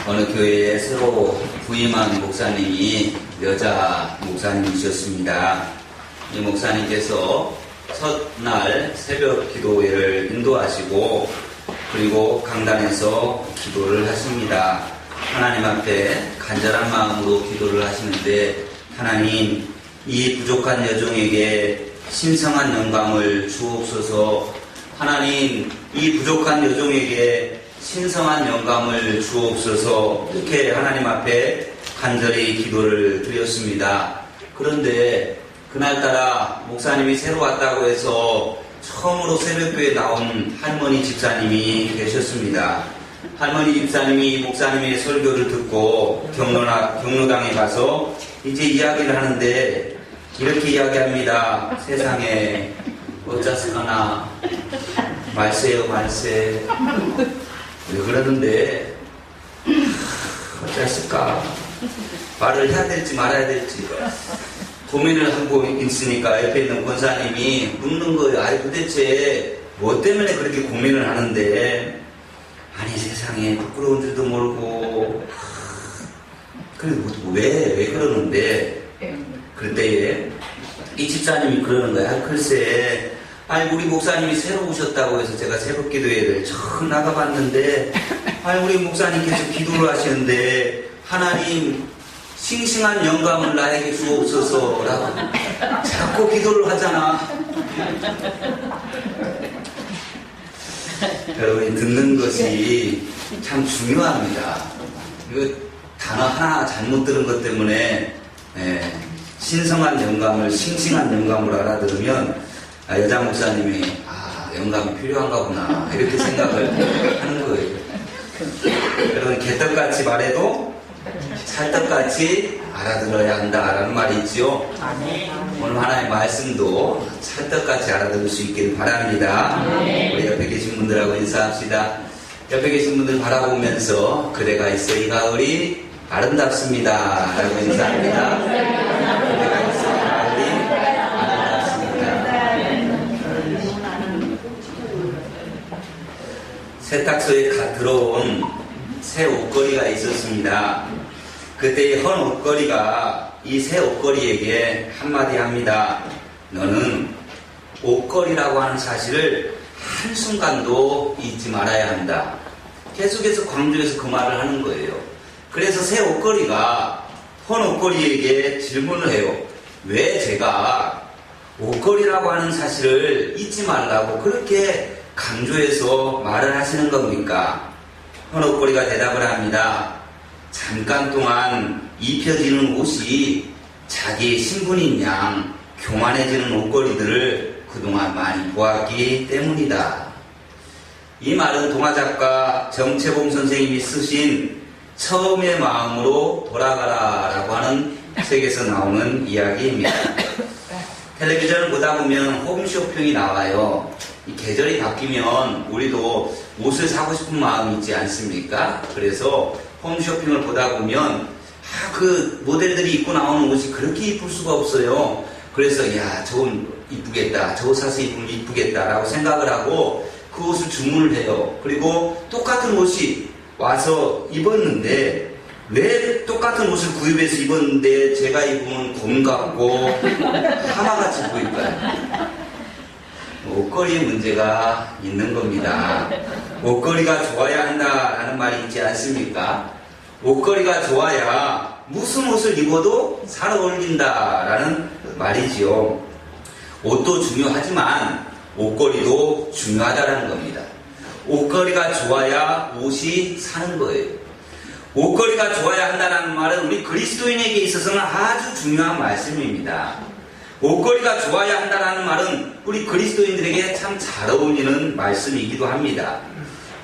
어느 교회에 새로 부임한 목사님이 여자 목사님이셨습니다. 이 목사님께서 첫날 새벽 기도회를 인도하시고 그리고 강단에서 기도를 하십니다. 하나님 앞에 간절한 마음으로 기도를 하시는데, 하나님, 이 부족한 여종에게 신성한 영감을 주옵소서. 하나님, 이 부족한 여종에게 신성한 영감을 주옵소서. 이렇게 하나님 앞에 간절히 기도를 드렸습니다. 그런데 그날따라 목사님이 새로 왔다고 해서 처음으로 새벽교회에 나온 할머니 집사님이 계셨습니다. 할머니 집사님이 목사님의 설교를 듣고 경로당에 가서 이제 이야기를 하는데 이렇게 이야기합니다. 세상에 어쩌스거나 말세요 말세. 왜 그러는데 어쩌을까, 말을 해야 될지 말아야 될지 고민을 하고 있으니까 옆에 있는 권사님이 묻는 거예요. 아니 도대체 뭐 때문에 그렇게 고민을 하는데, 아니 세상에 부끄러운 줄도 모르고 그래 왜 그러는데, 그럴 때에 이 집사님이 그러는 거야. 글쎄, 아니 우리 목사님이 새로 오셨다고 해서 제가 새벽 기도회를 처음 나가봤는데, 아니 우리 목사님께서 기도를 하시는데 하나님 싱싱한 영감을 나에게 주옵소서라고 자꾸 기도를 하잖아. 여러분이 듣는 것이 참 중요합니다. 이거 단어 하나 잘못 들은 것 때문에 신성한 영감을 싱싱한 영감으로 알아들으면 여자 목사님이 영감이 필요한가 보나 이렇게 생각을 하는 거예요. 여러분, 개떡같이 말해도 찰떡같이 알아들어야 한다라는 말이 있죠. 오늘 하나님의 말씀도 찰떡같이 알아들을 수 있길 바랍니다. 우리 옆에 계신 분들하고 인사합시다. 옆에 계신 분들 바라보면서 그대가 있어 이 가을이 아름답습니다 라고 인사합니다. 그대가 있어 이 가을이 아름답습니다. 세탁소에 들어온 새 옷걸이가 있었습니다. 그때 헌 옷걸이가 이 새 옷걸이에게 한마디 합니다. 너는 옷걸이라고 하는 사실을 한순간도 잊지 말아야 한다. 계속해서 강조해서 그 말을 하는 거예요. 그래서 새 옷걸이가 헌 옷걸이에게 질문을 해요. 왜 제가 옷걸이라고 하는 사실을 잊지 말라고 그렇게 강조해서 말을 하시는 겁니까? 헌 옷걸이가 대답을 합니다. 잠깐 동안 입혀지는 옷이 자기의 신분인 양 교만해지는 옷걸이들을 그동안 많이 보았기 때문이다. 이 말은 동화작가 정채봉 선생님이 쓰신 처음의 마음으로 돌아가라 라고 하는 책에서 나오는 이야기입니다. 텔레비전을 보다 보면 홈쇼핑이 나와요. 이 계절이 바뀌면 우리도 옷을 사고 싶은 마음이 있지 않습니까? 그래서 홈쇼핑을 보다 보면 그 모델들이 입고 나오는 옷이 그렇게 이쁠 수가 없어요. 그래서 저건 이쁘겠다, 저거 사서 입으면 이쁘겠다 라고 생각을 하고 그 옷을 주문을 해요. 그리고 똑같은 옷이 와서 입었는데 왜 똑같은 옷을 구입해서 입었는데 제가 입으면 곰 같고 하마같이 보일까요? 옷걸이에 문제가 있는 겁니다. 옷걸이가 좋아야 한다라는 말이 있지 않습니까? 옷걸이가 좋아야 무슨 옷을 입어도 잘 어울린다라는 말이지요. 옷도 중요하지만 옷걸이도 중요하다라는 겁니다. 옷걸이가 좋아야 옷이 사는 거예요. 옷걸이가 좋아야 한다는 말은 우리 그리스도인에게 있어서는 아주 중요한 말씀입니다. 옷걸이가 좋아야 한다는 말은 우리 그리스도인들에게 참 잘 어울리는 말씀이기도 합니다.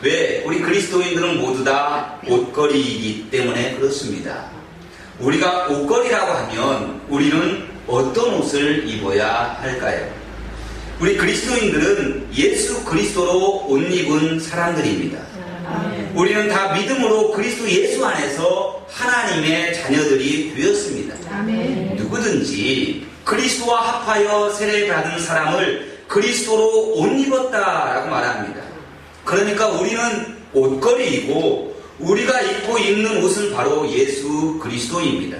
왜? 우리 그리스도인들은 모두 다 옷걸이이기 때문에 그렇습니다. 우리가 옷걸이라고 하면 우리는 어떤 옷을 입어야 할까요? 우리 그리스도인들은 예수 그리스도로 옷 입은 사람들입니다. 우리는 다 믿음으로 그리스도 예수 안에서 하나님의 자녀들이 되었습니다. 누구든지 그리스도와 합하여 세례받은 사람을 그리스도로 옷 입었다라고 말합니다. 그러니까 우리는 옷걸이이고 우리가 입고 있는 옷은 바로 예수 그리스도입니다.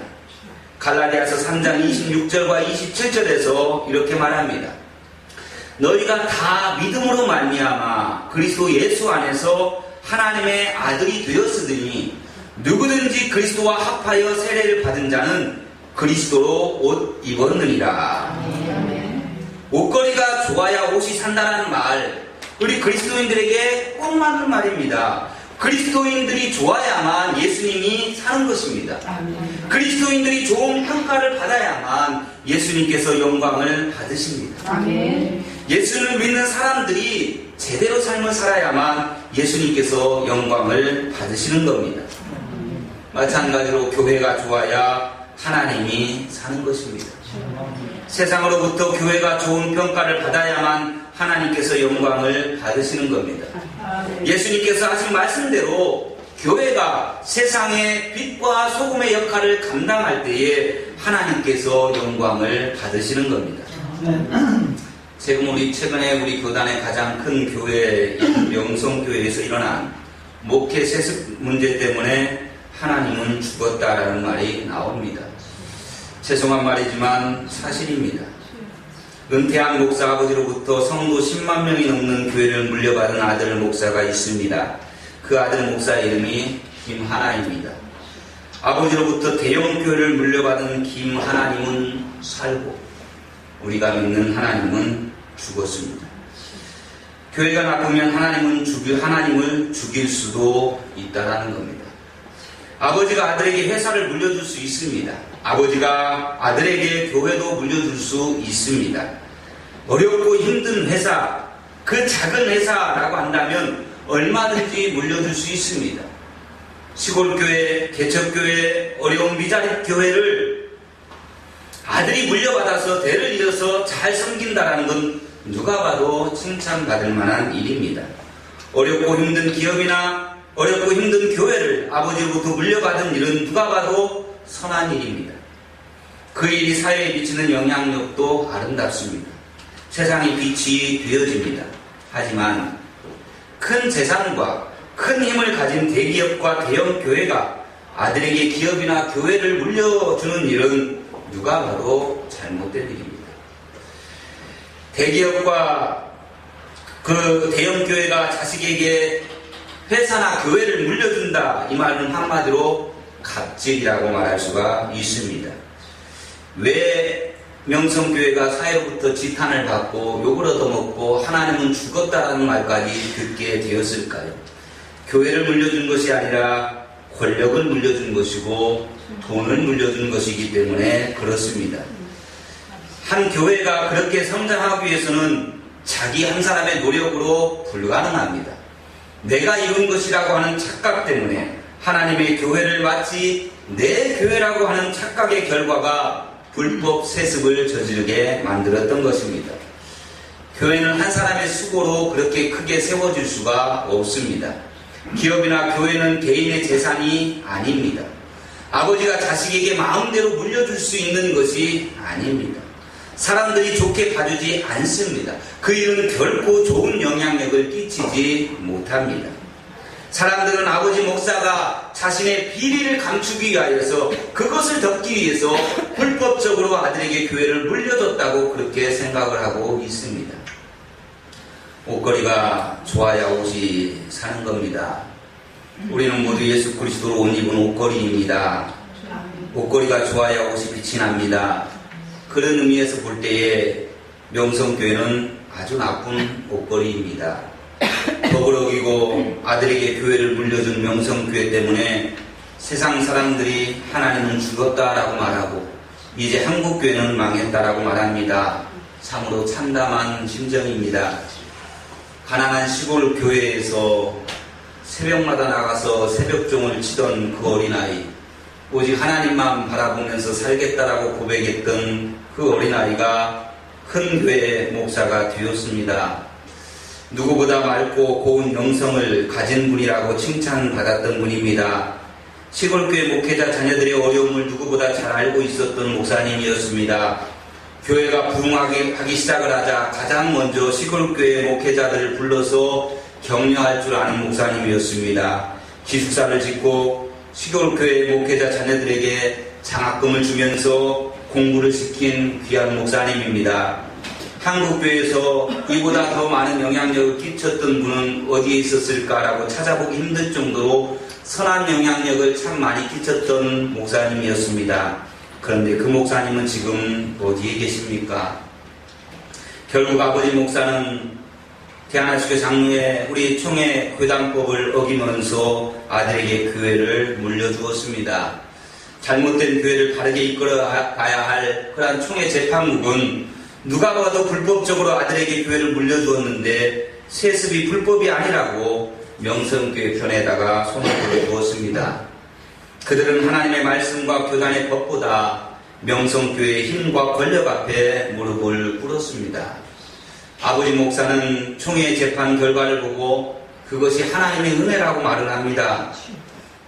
갈라디아서 3장 26절과 27절에서 이렇게 말합니다. 너희가 다 믿음으로 말미암아 그리스도 예수 안에서 하나님의 아들이 되었으니 누구든지 그리스도와 합하여 세례를 받은 자는 그리스도로 옷 입었느니라. 옷걸이가 좋아야 옷이 산다는 말, 우리 그리스도인들에게 꼭 맞는 말입니다. 그리스도인들이 좋아야만 예수님이 사는 것입니다. 그리스도인들이 좋은 평가를 받아야만 예수님께서 영광을 받으십니다. 예수를 믿는 사람들이 제대로 삶을 살아야만 예수님께서 영광을 받으시는 겁니다. 마찬가지로 교회가 좋아야 하나님이 사는 것입니다. 세상으로부터 교회가 좋은 평가를 받아야만 하나님께서 영광을 받으시는 겁니다. 예수님께서 하신 말씀대로 교회가 세상의 빛과 소금의 역할을 감당할 때에 하나님께서 영광을 받으시는 겁니다. 최근에 우리 교단의 가장 큰 교회인 명성교회에서 일어난 목회 세습 문제 때문에 하나님은 죽었다라는 말이 나옵니다. 죄송한 말이지만 사실입니다. 은퇴한 목사 아버지로부터 성도 10만 명이 넘는 교회를 물려받은 아들 목사가 있습니다. 그 아들 목사 이름이 김하나입니다. 아버지로부터 대형 교회를 물려받은 김하나님은 살고 우리가 믿는 하나님은 죽었습니다. 교회가 나쁘면 하나님을 죽일 수도 있다는 겁니다. 아버지가 아들에게 회사를 물려줄 수 있습니다. 아버지가 아들에게 교회도 물려줄 수 있습니다. 어렵고 힘든 회사, 그 작은 회사라고 한다면 얼마든지 물려줄 수 있습니다. 시골교회, 개척교회, 어려운 미자립 교회를 아들이 물려받아서 대를 이어서 잘 섬긴다라는 건 누가 봐도 칭찬받을 만한 일입니다. 어렵고 힘든 기업이나 어렵고 힘든 교회를 아버지로부터 물려받은 일은 누가 봐도 선한 일입니다. 그 일이 사회에 미치는 영향력도 아름답습니다. 세상의 빛이 되어집니다. 하지만 큰 재산과 큰 힘을 가진 대기업과 대형 교회가 아들에게 기업이나 교회를 물려주는 일은 누가 봐도 잘못된 일입니다. 대기업과 그 대형 교회가 자식에게 회사나 교회를 물려준다, 이 말은 한마디로 갑질이라고 말할 수가 있습니다. 왜 명성교회가 사회부터 지탄을 받고 욕을 얻어먹고 하나님은 죽었다라는 말까지 듣게 되었을까요? 교회를 물려준 것이 아니라 권력을 물려준 것이고 돈을 물려준 것이기 때문에 그렇습니다. 한 교회가 그렇게 성장하기 위해서는 자기 한 사람의 노력으로 불가능합니다. 내가 이룬 것이라고 하는 착각 때문에 하나님의 교회를 마치 내 교회라고 하는 착각의 결과가 불법 세습을 저지르게 만들었던 것입니다. 교회는 한 사람의 수고로 그렇게 크게 세워질 수가 없습니다. 기업이나 교회는 개인의 재산이 아닙니다. 아버지가 자식에게 마음대로 물려줄 수 있는 것이 아닙니다. 사람들이 좋게 봐주지 않습니다. 그 일은 결코 좋은 영향력을 끼치지 못합니다. 사람들은 아버지 목사가 자신의 비리를 감추기 위하여서 그것을 덮기 위해서 불법적으로 아들에게 교회를 물려줬다고 그렇게 생각을 하고 있습니다. 옷걸이가 좋아야 옷이 사는 겁니다. 우리는 모두 예수 그리스도로 옷 입은 옷걸이입니다. 옷걸이가 좋아야 옷이 빛이 납니다. 그런 의미에서 볼 때에 명성교회는 아주 나쁜 옷걸이입니다. 덕을 어기고 아들에게 교회를 물려준 명성교회 때문에 세상 사람들이 하나님은 죽었다라고 말하고 이제 한국교회는 망했다라고 말합니다. 참으로 참담한 심정입니다. 가난한 시골 교회에서 새벽마다 나가서 새벽종을 치던 그 어린아이, 오직 하나님만 바라보면서 살겠다라고 고백했던 그 어린아이가 큰 교회의 목사가 되었습니다. 누구보다 맑고 고운 영성을 가진 분이라고 칭찬받았던 분입니다. 시골교회 목회자 자녀들의 어려움을 누구보다 잘 알고 있었던 목사님이었습니다. 교회가 부흥하기 시작을 하자 가장 먼저 시골교회 목회자들을 불러서 격려할 줄 아는 목사님이었습니다. 기숙사를 짓고 시골교회 목회자 자녀들에게 장학금을 주면서 공부를 시킨 귀한 목사님입니다. 한국교회에서 이보다 더 많은 영향력을 끼쳤던 분은 어디에 있었을까라고 찾아보기 힘들 정도로 선한 영향력을 참 많이 끼쳤던 목사님이었습니다. 그런데 그 목사님은 지금 어디에 계십니까? 결국 아버지 목사는 대한하수교 장로회 우리 총회 회당법을 어기면서 아들에게 교회를 물려주었습니다. 잘못된 교회를 바르게 이끌어가야 할 그러한 총회 재판국은 누가 봐도 불법적으로 아들에게 교회를 물려주었는데 세습이 불법이 아니라고 명성교회 편에다가 손을 들어주었습니다. 그들은 하나님의 말씀과 교단의 법보다 명성교회의 힘과 권력 앞에 무릎을 꿇었습니다. 아버지 목사는 총회 재판 결과를 보고 그것이 하나님의 은혜라고 말을 합니다.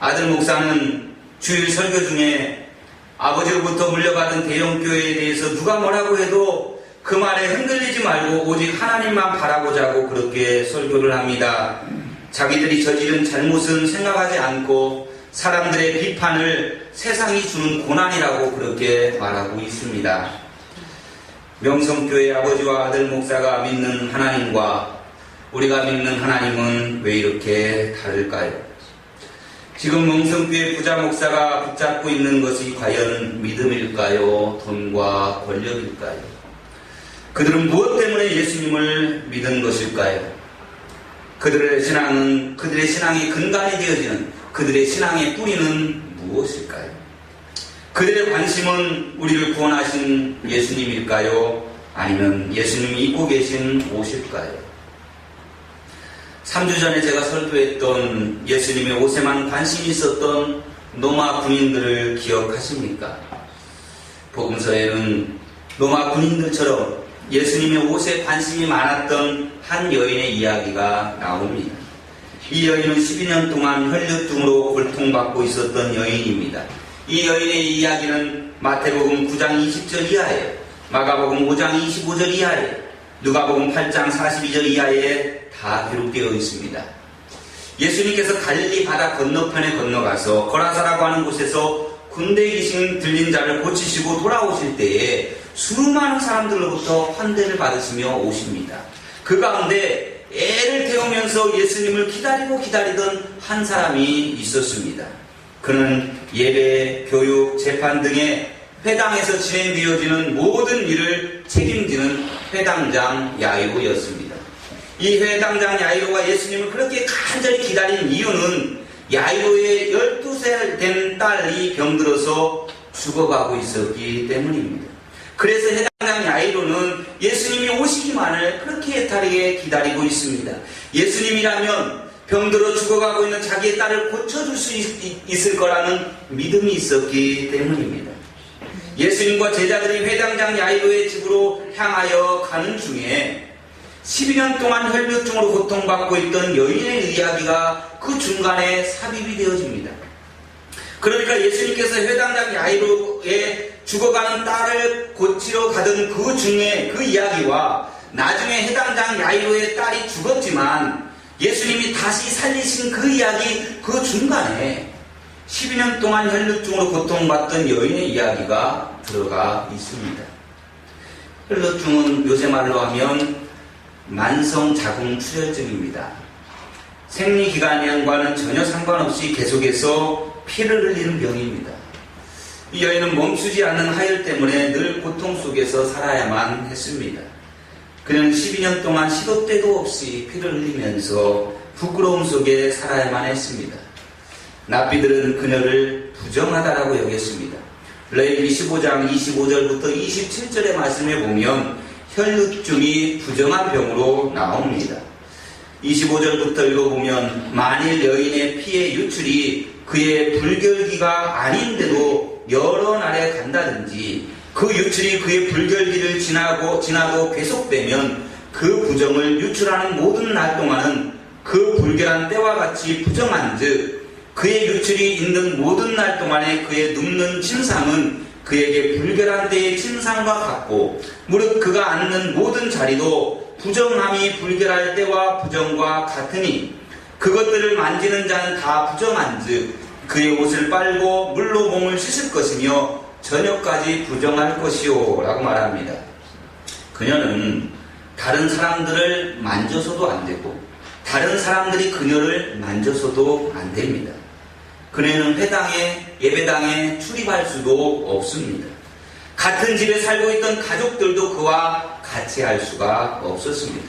아들 목사는 주일 설교 중에 아버지로부터 물려받은 대형교회에 대해서 누가 뭐라고 해도 그 말에 흔들리지 말고 오직 하나님만 바라보자고 그렇게 설교를 합니다. 자기들이 저지른 잘못은 생각하지 않고 사람들의 비판을 세상이 주는 고난이라고 그렇게 말하고 있습니다. 명성교회 아버지와 아들 목사가 믿는 하나님과 우리가 믿는 하나님은 왜 이렇게 다를까요? 지금 명성교회 부자 목사가 붙잡고 있는 것이 과연 믿음일까요? 돈과 권력일까요? 그들은 무엇 때문에 예수님을 믿은 것일까요? 그들의 신앙의 근간이 되어지는 그들의 신앙의 뿌리는 무엇일까요? 그들의 관심은 우리를 구원하신 예수님일까요? 아니면 예수님이 입고 계신 옷일까요? 3주 전에 제가 설교했던 예수님의 옷에만 관심이 있었던 로마 군인들을 기억하십니까? 복음서에는 로마 군인들처럼 예수님의 옷에 관심이 많았던 한 여인의 이야기가 나옵니다. 이 여인은 12년 동안 혈류증으로 고통받고 있었던 여인입니다. 이 여인의 이야기는 마태복음 9장 20절 이하에, 마가복음 5장 25절 이하에, 누가복음 8장 42절 이하에 다 기록되어 있습니다. 예수님께서 갈릴리 바다 건너편에 건너가서 거라사라고 하는 곳에서 군대 귀신 들린 자를 고치시고 돌아오실 때에 수많은 사람들로부터 환대를 받으시며 오십니다. 그 가운데 애를 태우면서 예수님을 기다리던 한 사람이 있었습니다. 그는 예배, 교육, 재판 등의 회당에서 진행되어지는 모든 일을 책임지는 회당장 야이로였습니다. 이 회당장 야이로가 예수님을 그렇게 간절히 기다린 이유는 야이로의 12살 된 딸이 병들어서 죽어가고 있었기 때문입니다. 그래서 회당장 야이로는 예수님이 오시기만을 그렇게 애타게 기다리고 있습니다. 예수님이라면 병들어 죽어가고 있는 자기의 딸을 고쳐줄 수 있을 거라는 믿음이 있었기 때문입니다. 예수님과 제자들이 회당장 야이로의 집으로 향하여 가는 중에 12년 동안 혈류증으로 고통받고 있던 여인의 이야기가 그 중간에 삽입이 되어집니다. 그러니까 예수님께서 회당장 야이로의 죽어가는 딸을 고치러 가던 그 중에 그 이야기와 나중에 회당장 야이로의 딸이 죽었지만 예수님이 다시 살리신 그 이야기 그 중간에 12년 동안 혈류증으로 고통받던 여인의 이야기가 들어가 있습니다. 혈류증은 요새 말로 하면 만성자궁출혈증입니다. 생리기간과는 전혀 상관없이 계속해서 피를 흘리는 병입니다. 이 여인은 멈추지 않는 하혈 때문에 늘 고통 속에서 살아야만 했습니다. 그는 12년 동안 시도 때도 없이 피를 흘리면서 부끄러움 속에 살아야만 했습니다. 납비들은 그녀를 부정하다라고 여겼습니다. 레위기 15장 25절부터 27절의 말씀에 보면 혈류증이 부정한 병으로 나옵니다. 25절부터 읽어보면 만일 여인의 피의 유출이 그의 불결기가 아닌데도 여러 날에 간다든지 그 유출이 그의 불결기를 지나도 계속되면 그 부정을 유출하는 모든 날 동안은 그 불결한 때와 같이 부정한즉 그의 유출이 있는 모든 날 동안에 그의 눕는 침상은 그에게 불결한 때의 침상과 같고 무릇 그가 앉는 모든 자리도 부정함이 불결할 때와 부정과 같으니 그것들을 만지는 자는 다 부정한즉 그의 옷을 빨고 물로 몸을 씻을 것이며 저녁까지 부정할 것이요 라고 말합니다. 그녀는 다른 사람들을 만져서도 안 되고 다른 사람들이 그녀를 만져서도 안 됩니다. 그녀는 회당에 예배당에 출입할 수도 없습니다. 같은 집에 살고 있던 가족들도 그와 같이 할 수가 없었습니다.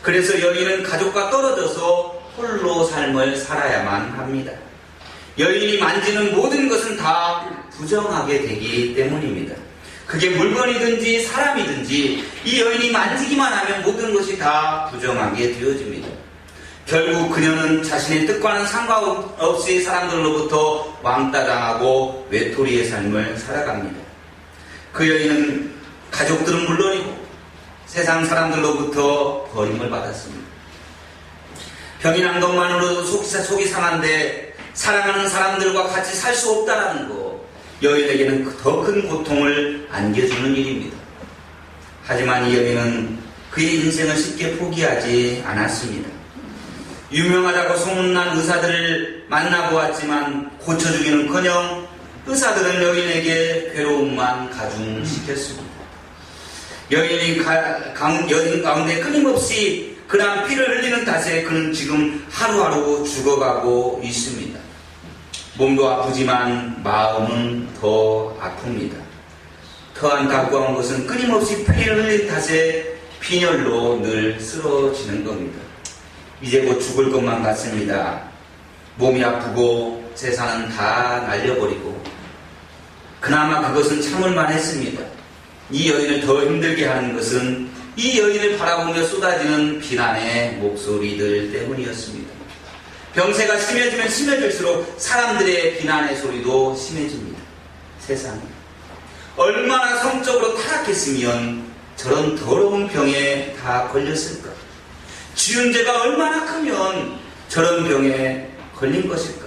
그래서 여인은 가족과 떨어져서 홀로 삶을 살아야만 합니다. 여인이 만지는 모든 것은 다 부정하게 되기 때문입니다. 그게 물건이든지 사람이든지 이 여인이 만지기만 하면 모든 것이 다 부정하게 되어집니다. 결국 그녀는 자신의 뜻과는 상관없이 사람들로부터 왕따당하고 외톨이의 삶을 살아갑니다. 그 여인은 가족들은 물론이고 세상 사람들로부터 버림을 받았습니다. 병이 난 것만으로도 속이 상한데 사랑하는 사람들과 같이 살 수 없다는 것, 여인에게는 더 큰 고통을 안겨주는 일입니다. 하지만 이 여인은 그의 인생을 쉽게 포기하지 않았습니다. 유명하다고 소문난 의사들을 만나보았지만 고쳐주기는커녕 의사들은 여인에게 괴로움만 가중시켰습니다. 여인 가운데 끊임없이 그런 피를 흘리는 탓에 그는 지금 하루하루 죽어가고 있습니다. 몸도 아프지만 마음은 더 아픕니다. 더 안타까운 것은 끊임없이 피를 흘린 탓에 빈혈로 늘 쓰러지는 겁니다. 이제 곧 죽을 것만 같습니다. 몸이 아프고 재산은 다 날려버리고 그나마 그것은 참을만 했습니다. 이 여인을 더 힘들게 하는 것은 이 여인을 바라보며 쏟아지는 비난의 목소리들 때문이었습니다. 병세가 심해지면 심해질수록 사람들의 비난의 소리도 심해집니다. 세상에 얼마나 성적으로 타락했으면 저런 더러운 병에 다 걸렸을까? 지은 죄가 얼마나 크면 저런 병에 걸린 것일까?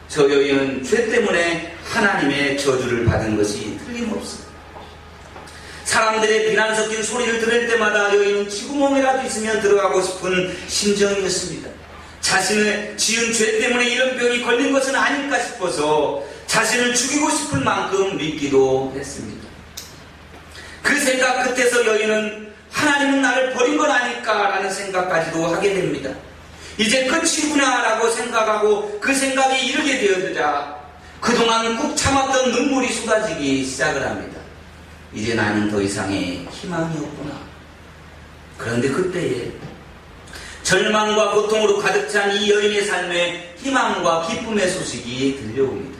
저 여인은 죄 때문에 하나님의 저주를 받은 것이 틀림없습니다. 사람들의 비난 섞인 소리를 들을 때마다 여인은 쥐구멍이라도 있으면 들어가고 싶은 심정이었습니다. 자신의 지은 죄 때문에 이런 병이 걸린 것은 아닐까 싶어서 자신을 죽이고 싶을 만큼 믿기도 했습니다. 그 생각 끝에서 여인은 하나님은 나를 버린 건 아닐까라는 생각까지도 하게 됩니다. 이제 끝이구나 라고 생각하고 그 생각이 이르게 되어지자 그동안 꾹 참았던 눈물이 쏟아지기 시작을 합니다. 이제 나는 더 이상의 희망이 없구나. 그런데 그때에 절망과 고통으로 가득 찬 이 여인의 삶에 희망과 기쁨의 소식이 들려옵니다.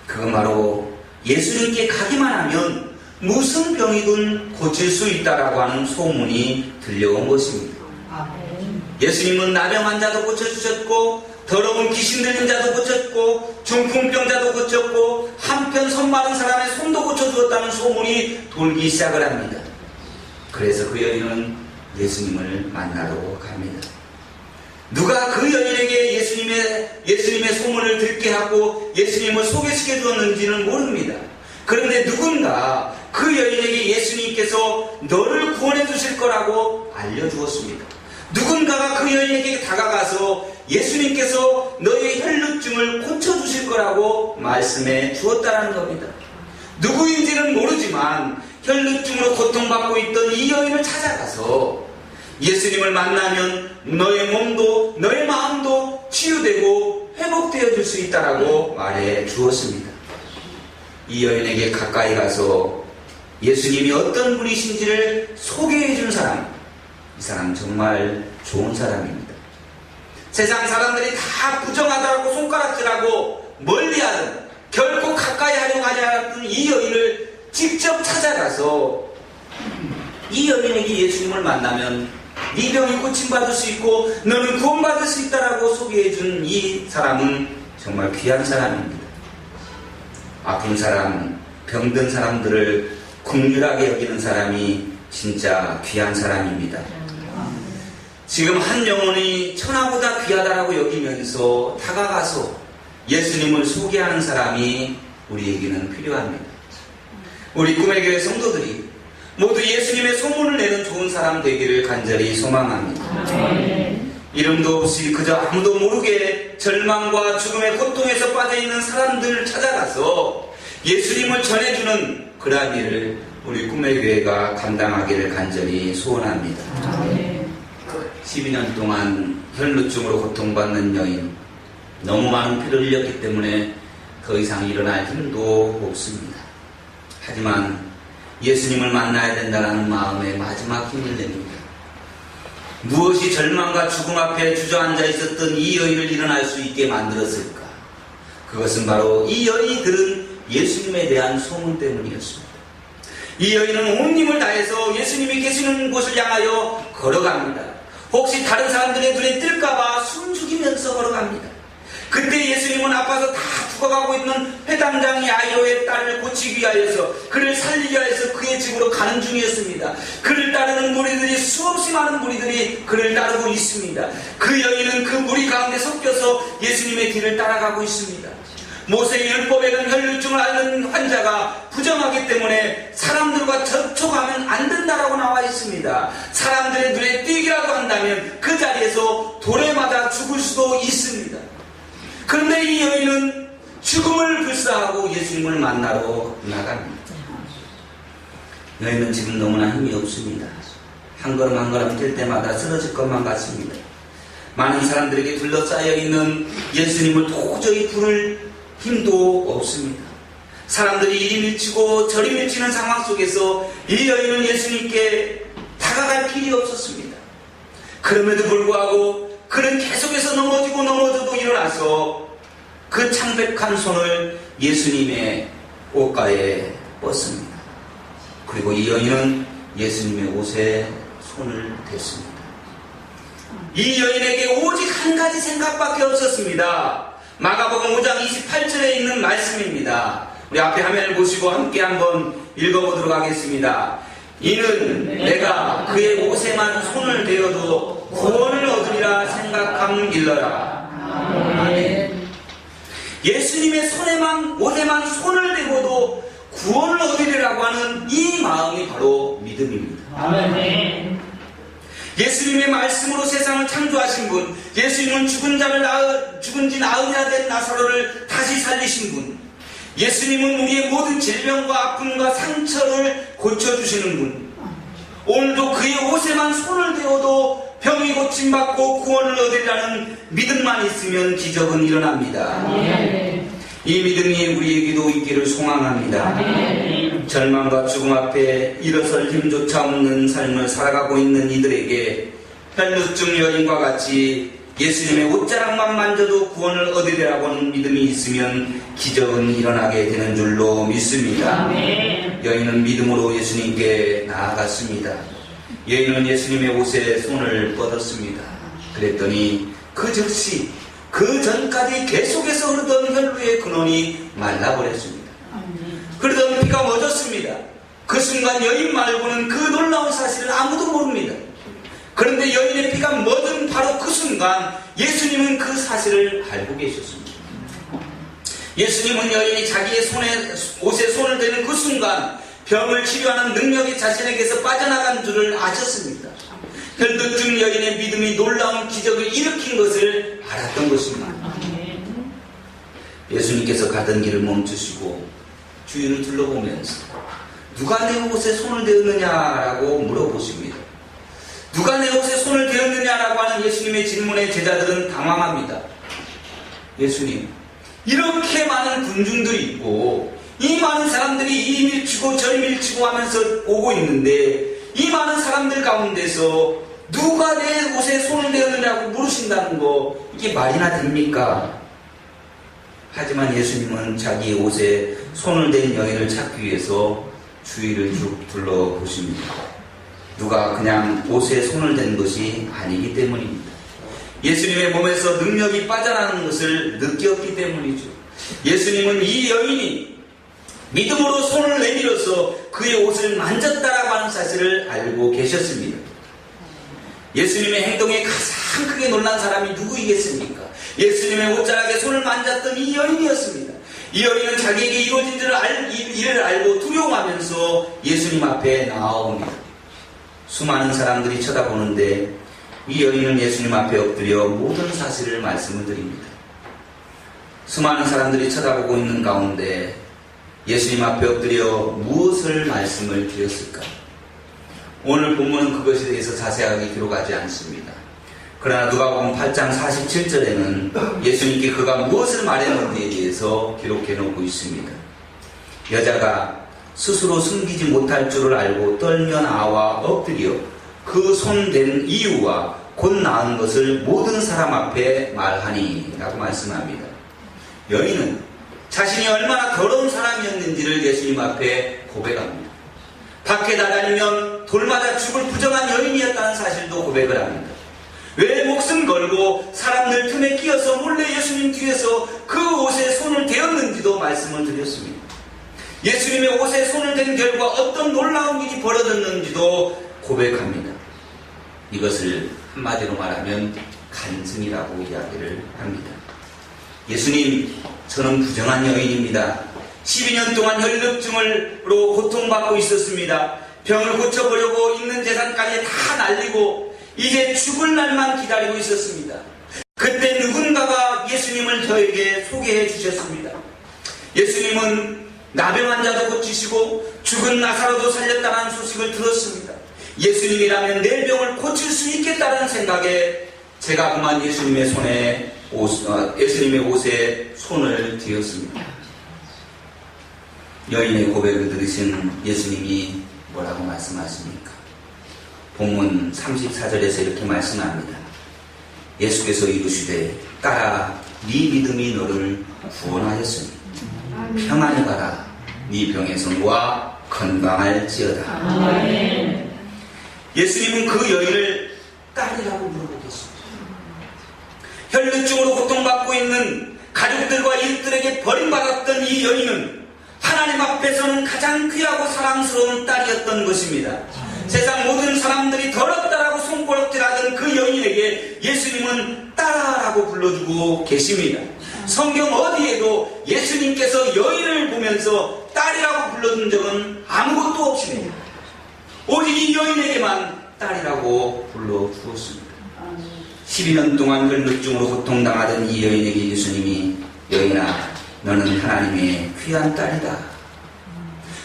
그건 바로 예수님께 가기만 하면 무슨 병이든 고칠 수 있다라고 하는 소문이 들려온 것입니다. 예수님은 나병 환자도 고쳐주셨고 더러운 귀신 들린 자도 고쳤고 중풍병자도 고쳤고 한편 손 마른 사람의 손도 고쳐주었다는 소문이 돌기 시작을 합니다. 그래서 그 여인은 예수님을 만나러 갑니다. 누가 그 여인에게 예수님의 소문을 듣게 하고 예수님을 소개시켜 주었는지는 모릅니다. 그런데 누군가 그 여인에게 예수님께서 너를 구원해 주실 거라고 알려주었습니다. 누군가가 그 여인에게 다가가서 예수님께서 너의 혈루증을 고쳐주실 거라고 말씀해 주었다는 겁니다. 누구인지는 모르지만 혈루증으로 고통받고 있던 이 여인을 찾아가서 예수님을 만나면 너의 몸도 너의 마음도 치유되고 회복되어 줄 수 있다라고 말해 주었습니다. 이 여인에게 가까이 가서 예수님이 어떤 분이신지를 소개해 준 사람, 이 사람 정말 좋은 사람입니다. 세상 사람들이 다 부정하다고 손가락질하고 멀리하든 결코 가까이 하려고 하지 않았던 이 여인을 직접 찾아가서 이 여인에게 예수님을 만나면 네 병이 고침받을 수 있고 너는 구원받을 수 있다라고 소개해준 이 사람은 정말 귀한 사람입니다. 아픈 사람, 병든 사람들을 긍휼하게 여기는 사람이 진짜 귀한 사람입니다. 지금 한 영혼이 천하보다 귀하다라고 여기면서 다가가서 예수님을 소개하는 사람이 우리에게는 필요합니다. 우리 꿈의 교회 성도들이 모두 예수님의 소문을 내는 좋은 사람 되기를 간절히 소망합니다. 이름도 없이 그저 아무도 모르게 절망과 죽음의 고통에서 빠져있는 사람들을 찾아가서 예수님을 전해주는 그러한 일을 우리 꿈의 교회가 감당하기를 간절히 소원합니다. 12년 동안 혈루증으로 고통받는 여인, 너무 많은 피를 흘렸기 때문에 더 이상 일어날 힘도 없습니다. 하지만 예수님을 만나야 된다는 마음에 마지막 힘을 냅니다. 무엇이 절망과 죽음 앞에 주저앉아 있었던 이 여인을 일어날 수 있게 만들었을까? 그것은 바로 이 여인이 들은 예수님에 대한 소문 때문이었습니다. 이 여인은 온 힘을 다해서 예수님이 계시는 곳을 향하여 걸어갑니다. 혹시 다른 사람들의 눈에 띌까봐 숨죽이면서 걸어갑니다. 그때 예수님은 아파서 다 죽어가고 있는 회당장 야이로의 딸을 고치기 위하여서, 그를 살리기 위하여서 그의 집으로 가는 중이었습니다. 그를 따르는 무리들이, 수없이 많은 무리들이 그를 따르고 있습니다. 그 여인은 그 무리 가운데 섞여서 예수님의 뒤를 따라가고 있습니다. 모세의 율법에는 혈루증을 앓는 환자가 부정하기 때문에 사람들과 접촉하면 안 된다라고 나와 있습니다. 사람들의 눈에 띄기라도 한다면 그 자리에서 돌에 맞아 죽을 수도 있습니다. 그런데 이 여인은 죽음을 불사하고 예수님을 만나러 나갑니다. 여인은 지금 너무나 힘이 없습니다. 한 걸음 한 걸음 뛸 때마다 쓰러질 것만 같습니다. 많은 사람들에게 둘러싸여 있는 예수님을 도저히 부를 힘도 없습니다. 사람들이 이리 밀치고 저리 밀치는 상황 속에서 이 여인은 예수님께 다가갈 필요 없었습니다. 그럼에도 불구하고 그는 계속해서 넘어져도 일어나서 그 창백한 손을 예수님의 옷가에 뻗습니다. 그리고 이 여인은 예수님의 옷에 손을 댔습니다. 이 여인에게 오직 한 가지 생각밖에 없었습니다. 마가복음 5장 28절에 있는 말씀입니다. 우리 앞에 화면을 보시고 함께 한번 읽어보도록 하겠습니다. 이는 내가 그의 옷에만 손을 대어도 구원을 얻으리라 생각함일러라. 예수님의 옷에만 손을 대고도 구원을 얻으리라고 하는 이 마음이 바로 믿음입니다. 아멘. 예수님의 말씀으로 세상을 창조하신 분, 예수님은 죽은 지 나흘이나 된 나사로를 다시 살리신 분, 예수님은 우리의 모든 질병과 아픔과 상처를 고쳐주시는 분, 오늘도 그의 옷에만 손을 대어도 병이 고침받고 구원을 얻으리라는 믿음만 있으면 기적은 일어납니다. 이 믿음이 우리에게도 있기를 소망합니다. 절망과 죽음 앞에 일어설 힘조차 없는 삶을 살아가고 있는 이들에게 혈루증 여인과 같이 예수님의 옷자락만 만져도 구원을 얻으리라고 하는 믿음이 있으면 기적은 일어나게 되는 줄로 믿습니다. 여인은 믿음으로 예수님께 나아갔습니다. 여인은 예수님의 옷에 손을 뻗었습니다. 그랬더니 그 즉시 그 전까지 계속해서 흐르던 혈루의 근원이 말라버렸습니다. 흐르던 피가 멎었습니다. 그 순간 여인 말고는 그 놀라운 사실을 아무도 모릅니다. 그런데 여인의 피가 멎은 바로 그 순간 예수님은 그 사실을 알고 계셨습니다. 예수님은 여인이 자기의 옷에 손을 대는 그 순간 병을 치료하는 능력이 자신에게서 빠져나간 줄을 아셨습니다. 혈루증 여인의 믿음이 놀라운 기적을 일으킨 것을 알았던 것입니다. 예수님께서 가던 길을 멈추시고 주위를 둘러보면서 누가 내 옷에 손을 대었느냐라고 물어보십니다. 누가 내 옷에 손을 대었느냐라고 하는 예수님의 질문에 제자들은 당황합니다. 예수님, 이렇게 많은 군중들이 있고 이 많은 사람들이 이 밀치고 저리 밀치고 하면서 오고 있는데 이 많은 사람들 가운데서 누가 내 옷에 손을 대었느냐고 물으신다는 거, 이게 말이나 됩니까? 하지만 예수님은 자기 옷에 손을 댄 여인을 찾기 위해서 주위를 쭉 둘러보십니다. 누가 그냥 옷에 손을 댄 것이 아니기 때문입니다. 예수님의 몸에서 능력이 빠져나가는 것을 느꼈기 때문이죠. 예수님은 이 여인이 믿음으로 손을 내밀어서 그의 옷을 만졌다라고 하는 사실을 알고 계셨습니다. 예수님의 행동에 가장 크게 놀란 사람이 누구이겠습니까? 예수님의 옷자락에 손을 만졌던 이 여인이었습니다. 이 여인은 자기에게 이루어진 일을 알고 두려워하면서 예수님 앞에 나아옵니다. 수많은 사람들이 쳐다보는데 이 여인은 예수님 앞에 엎드려 모든 사실을 말씀을 드립니다. 수많은 사람들이 쳐다보고 있는 가운데 예수님 앞에 엎드려 무엇을 말씀을 드렸을까? 오늘 본문은 그것에 대해서 자세하게 기록하지 않습니다. 그러나 누가복음 8장 47절에는 예수님께 그가 무엇을 말했는지에 대해서 기록해 놓고 있습니다. 여자가 스스로 숨기지 못할 줄을 알고 떨며 나와 엎드려 그 손댄 이유와 곧 나은 것을 모든 사람 앞에 말하니 라고 말씀합니다. 여인은 자신이 얼마나 더러운 사람이었는지를 예수님 앞에 고백합니다. 밖에 나다니면 돌맞아 죽을 부정한 여인이었다는 사실도 고백을 합니다. 왜 목숨 걸고 사람들 틈에 끼어서 몰래 예수님 뒤에서 그 옷에 손을 대었는지도 말씀을 드렸습니다. 예수님의 옷에 손을 댄 결과 어떤 놀라운 일이 벌어졌는지도 고백합니다. 이것을 한마디로 말하면 간증이라고 이야기를 합니다. 예수님, 저는 부정한 여인입니다. 12년 동안 혈루증으로 고통받고 있었습니다. 병을 고쳐보려고 있는 재산까지 다 날리고 이제 죽을 날만 기다리고 있었습니다. 그때 누군가가 예수님을 저에게 소개해 주셨습니다. 예수님은 나병 환자도 고치시고 죽은 나사로도 살렸다는 소식을 들었습니다. 예수님이라면 내 병을 고칠 수 있겠다는 생각에 제가 그만 예수님의 옷에 손을 쥐었습니다. 여인의 고백을 들으신 예수님이 뭐라고 말씀하십니까? 본문 34절에서 이렇게 말씀합니다. 예수께서 이르시되 딸아, 네 믿음이 너를 구원하였으니 평안히 가라. 네 병에서 놓아 건강할지어다. 아멘. 예수님은 그 여인을 딸이라고 부르고 계십니다. 혈루증으로 고통받고 있는 가족들과 이웃들에게 버림받았던 이 여인은 하나님 앞에서는 가장 귀하고 사랑스러운 딸이었던 것입니다. 세상 모든 사람들이 더럽다라고 손가락질하던 그 여인에게 예수님은 딸아라고 불러주고 계십니다. 성경 어디에도 예수님께서 여인을 보면서 딸이라고 불러준 적은 아무것도 없습니다. 오직 이 여인에게만 딸이라고 불러주었습니다. 12년 동안 혈루증으로 고통당하던 이 여인에게 예수님이 여인아, 너는 하나님의 귀한 딸이다.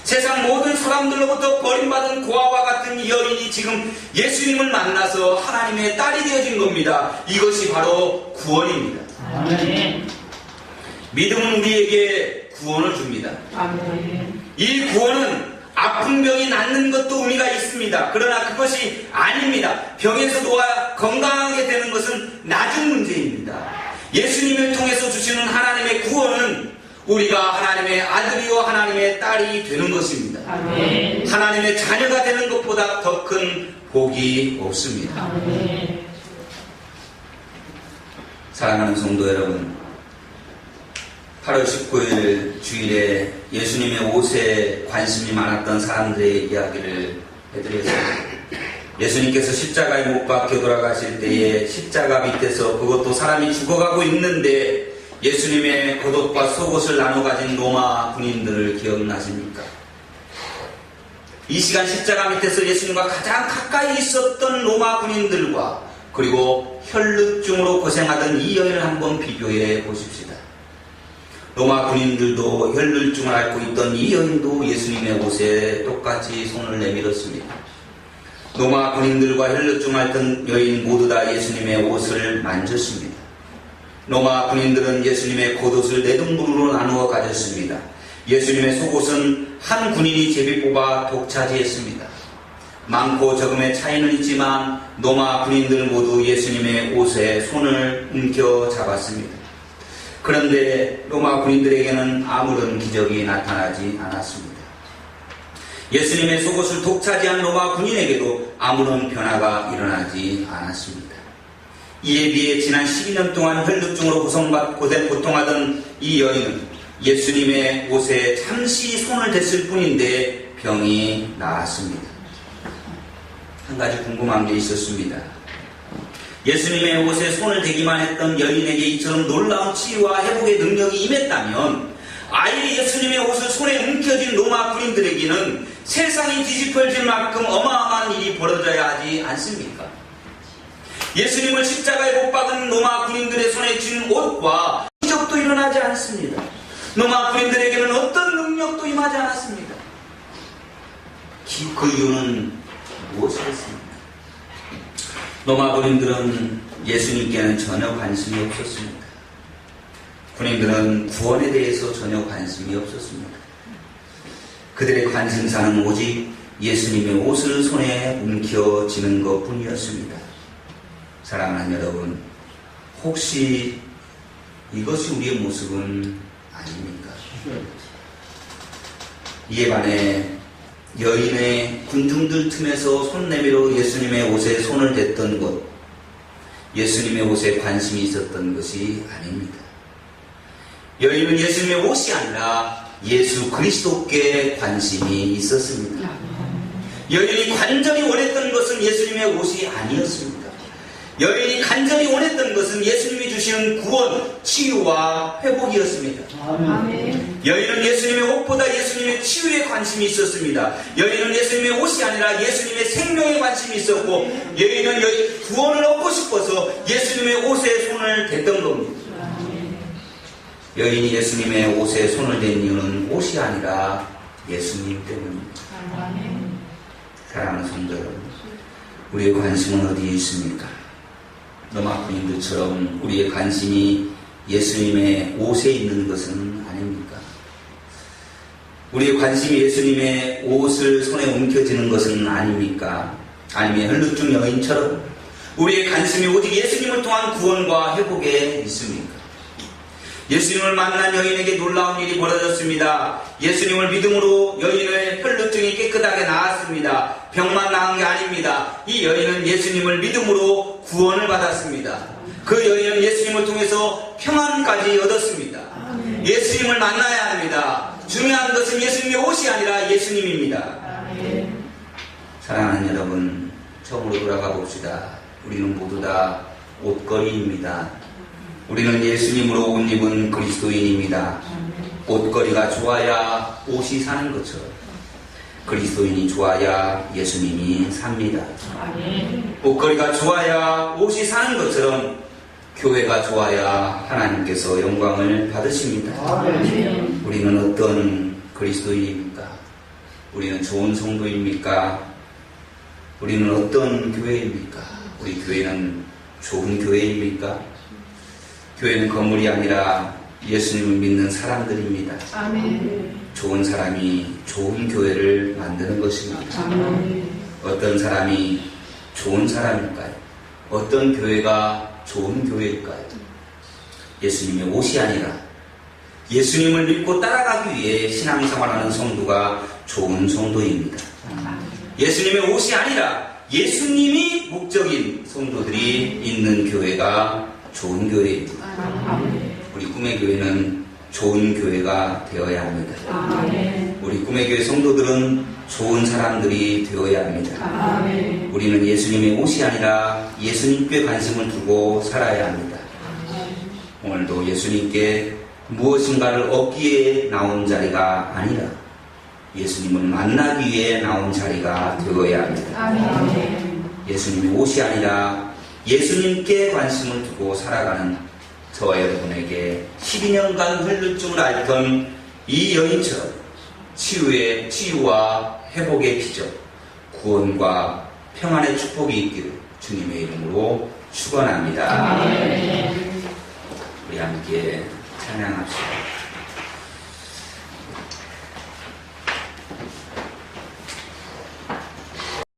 세상 모든 사람들로부터 버림받은 고아와 같은 이 여인이 지금 예수님을 만나서 하나님의 딸이 되어진 겁니다. 이것이 바로 구원입니다. 아멘. 믿음은 우리에게 구원을 줍니다. 아멘. 이 구원은 아픈 병이 낫는 것도 의미가 있습니다. 그러나 그것이 아닙니다. 병에서 놓아 건강하게 되는 것은 낮은 문제입니다. 예수님을 통해서 주시는 하나님의 구원은 우리가 하나님의 아들이요 하나님의 딸이 되는 것입니다. 아멘. 하나님의 자녀가 되는 것보다 더 큰 복이 없습니다. 아멘. 사랑하는 성도 여러분, 8월 19일 주일에 예수님의 옷에 관심이 많았던 사람들의 이야기를 해드렸습니다. 예수님께서 십자가에 못 박혀 돌아가실 때에 십자가 밑에서 그것도 사람이 죽어가고 있는데 예수님의 겉옷과 속옷을 나눠 가진 로마 군인들을 기억나십니까? 이 시간 십자가 밑에서 예수님과 가장 가까이 있었던 로마 군인들과 그리고 혈루증으로 고생하던 이 여인을 한번 비교해 보십시다. 로마 군인들도 혈루증을 앓고 있던 이 여인도 예수님의 옷에 똑같이 손을 내밀었습니다. 로마 군인들과 혈루증 앓던 여인 모두 다 예수님의 옷을 만졌습니다. 로마 군인들은 예수님의 겉옷을 네 등분으로 나누어 가졌습니다. 예수님의 속옷은 한 군인이 제비 뽑아 독차지했습니다. 많고 적음의 차이는 있지만 로마 군인들 모두 예수님의 옷에 손을 움켜 잡았습니다. 그런데 로마 군인들에게는 아무런 기적이 나타나지 않았습니다. 예수님의 속옷을 독차지한 로마 군인에게도 아무런 변화가 일어나지 않았습니다. 이에 비해 지난 12년 동안 혈루증으로 고통하던 이 여인은 예수님의 옷에 잠시 손을 댔을 뿐인데 병이 나았습니다. 한 가지 궁금한 게 있었습니다. 예수님의 옷에 손을 대기만 했던 여인에게 이처럼 놀라운 치유와 회복의 능력이 임했다면 아예 예수님의 옷을 손에 움켜쥔 로마 군인들에게는 세상이 뒤집혀질 만큼 어마어마한 일이 벌어져야 하지 않습니까? 예수님을 십자가에 못 박은 로마 군인들의 손에 쥔 옷과 기적도 일어나지 않습니다. 로마 군인들에게는 어떤 능력도 임하지 않았습니다. 그 이유는 무엇이겠습니까? 로마 군인들은 예수님께는 전혀 관심이 없었습니다. 군인들은 구원에 대해서 전혀 관심이 없었습니다. 그들의 관심사는 오직 예수님의 옷을 손에 움켜쥐는 것뿐이었습니다. 사랑하는 여러분, 혹시 이것이 우리의 모습은 아닙니까? 이에 반해 여인의 군중들 틈에서 손 내밀어 예수님의 옷에 손을 댔던 것, 예수님의 옷에 관심이 있었던 것이 아닙니다. 여인은 예수님의 옷이 아니라 예수 그리스도께 관심이 있었습니다. 여인이 간절히 원했던 것은 예수님의 옷이 아니었습니다. 여인이 간절히 원했던 것은 예수님이 주시는 구원, 치유와 회복이었습니다. 아멘. 여인은 예수님의 옷보다 예수님의 치유에 관심이 있었습니다. 여인은 예수님의 옷이 아니라 예수님의 생명에 관심이 있었고, 여인은 구원을 얻고 싶어서 예수님의 옷에 손을 댔던 겁니다. 여인이 예수님의 옷에 손을 댄 이유는 옷이 아니라 예수님 때문입니다. 사랑하는 성도 여러분, 우리의 관심은 어디에 있습니까? 로마 군인들처럼 우리의 관심이 예수님의 옷에 있는 것은 아닙니까? 우리의 관심이 예수님의 옷을 손에 움켜쥐는 것은 아닙니까? 아니면 혈루증 여인처럼 우리의 관심이 오직 예수님을 통한 구원과 회복에 있습니까? 예수님을 만난 여인에게 놀라운 일이 벌어졌습니다. 예수님을 믿음으로 여인의 혈루증이 깨끗하게 나았습니다. 병만 나은 게 아닙니다. 이 여인은 예수님을 믿음으로 구원을 받았습니다. 그 여인은 예수님을 통해서 평안까지 얻었습니다. 예수님을 만나야 합니다. 중요한 것은 예수님의 옷이 아니라 예수님입니다. 사랑하는 여러분, 처음으로 돌아가 봅시다. 우리는 모두 다 옷걸이입니다. 우리는 예수님으로 옷 입은 그리스도인입니다. 옷걸이가 좋아야 옷이 사는 것처럼 그리스도인이 좋아야 예수님이 삽니다. 옷걸이가 좋아야 옷이 사는 것처럼 교회가 좋아야 하나님께서 영광을 받으십니다. 우리는 어떤 그리스도인입니까? 우리는 좋은 성도입니까? 우리는 어떤 교회입니까? 우리 교회는 좋은 교회입니까? 교회는 건물이 아니라 예수님을 믿는 사람들입니다. 아멘. 좋은 사람이 좋은 교회를 만드는 것입니다. 아멘. 어떤 사람이 좋은 사람일까요? 어떤 교회가 좋은 교회일까요? 예수님의 옷이 아니라 예수님을 믿고 따라가기 위해 신앙생활하는 성도가 좋은 성도입니다. 예수님의 옷이 아니라 예수님이 목적인 성도들이 있는 교회가 좋은 교회입니다. 우리 꿈의 교회는 좋은 교회가 되어야 합니다. 우리 꿈의 교회 성도들은 좋은 사람들이 되어야 합니다. 우리는 예수님의 옷이 아니라 예수님께 관심을 두고 살아야 합니다. 오늘도 예수님께 무엇인가를 얻기에 나온 자리가 아니라 예수님을 만나기 위해 나온 자리가 되어야 합니다. 예수님의 옷이 아니라 예수님께 관심을 두고 살아가는 저와 여러분에게 12년간 혈루증을 앓던 이 여인처럼 치유와 회복의 기적, 구원과 평안의 축복이 있기를 주님의 이름으로 축원합니다. 우리 함께 찬양합시다.